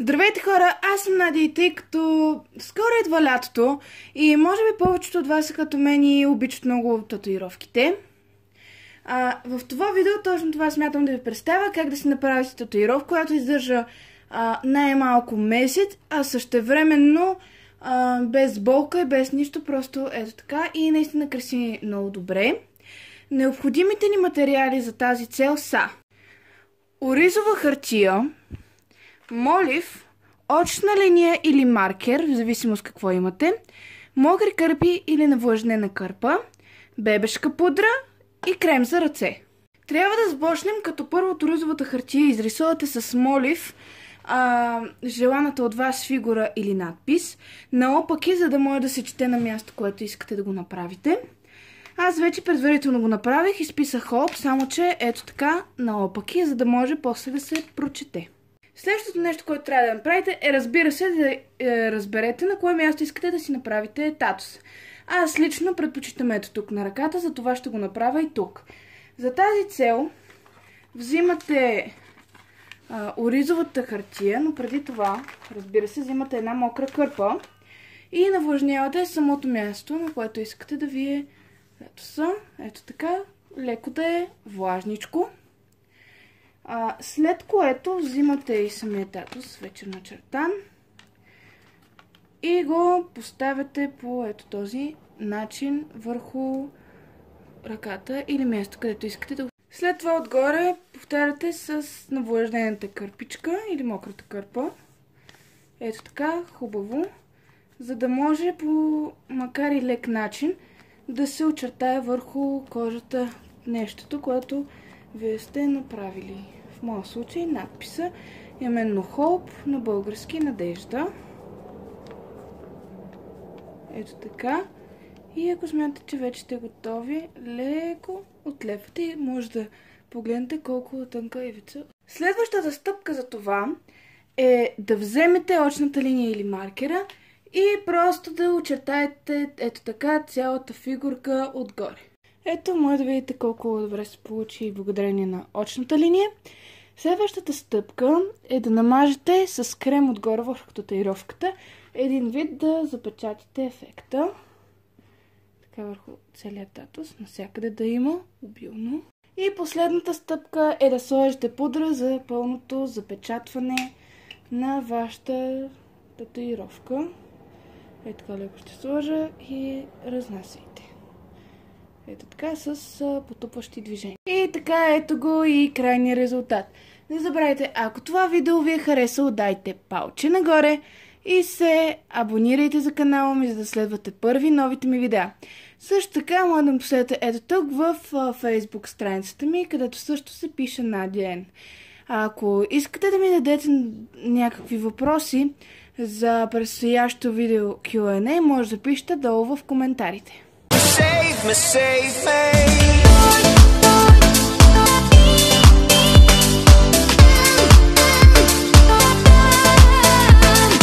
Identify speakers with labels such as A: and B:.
A: Здравейте хора, аз съм Надя и тъй като скоро идва лятото и може би повечето от вас са като мен и обичат много татуировките. В това видео точно това смятам да ви представя, как да си направите татуировка, която издържа най-малко месец, а същевременно без болка и без нищо, просто ето така и наистина краси много добре. Необходимите ни материали за тази цел са оризова хартия, молив, очна линия или маркер, в зависимост какво имате, мокри кърпи или навлажнена кърпа, бебешка пудра и крем за ръце. Трябва да започнем, като първо от оризовата хартия изрисувате с молив желаната от вас фигура или надпис наопаки, за да може да се чете на място, което искате да го направите. Аз вече предварително го направих, изписах ОП, само че ето така наопаки, за да може после да се прочете. Следващото нещо, което трябва да направите е, разбира се, да разберете на кое място искате да си направите татус. Аз лично предпочитам ето тук на ръката, за това ще го направя и тук. За тази цел взимате оризовата хартия, но преди това, разбира се, взимате една мокра кърпа и навлажнявате самото място, на което искате да ви е татуса. Ето така, леко да е влажничко. След което взимате и самия татус, вече начертан, и го поставяте по ето този начин върху ръката или място, където искате да го. След това отгоре повтаряте с навлажнената кърпичка или мократа кърпа. Ето така, хубаво, за да може по макар и лек начин да се очертае върху кожата нещото, което вие сте направили. В моя случай надписа именно Hope, на български надежда. Ето така. И ако смятате, че вече сте готови, леко отлепвате и може да погледнете колко тънка ивица. Следващата стъпка за това е да вземете очната линия или маркера и просто да очертаете ето така цялата фигурка отгоре. Ето, може да видите колко добре се получи благодарение на очната линия. Следващата стъпка е да намажете с крем отгоре върху татуировката, един вид да запечатите ефекта. Така върху целият татус, навсякъде да има обилно. И последната стъпка е да сложите пудра за пълното запечатване на вашата татуировка. Ето така леко ще сложа и разнасяйте. Ето така с потупващи движения. И така ето го и крайния резултат. Не забравяйте, ако това видео ви е харесало, дайте палче нагоре и се абонирайте за канала ми, за да следвате първи новите ми видеа. Също така може да ме последвате ето тук в Facebook страницата ми, където също се пише Надя Н. Ако искате да ми дадете някакви въпроси за предстоящо видео Q&A, може да пишете долу в коментарите. Save me.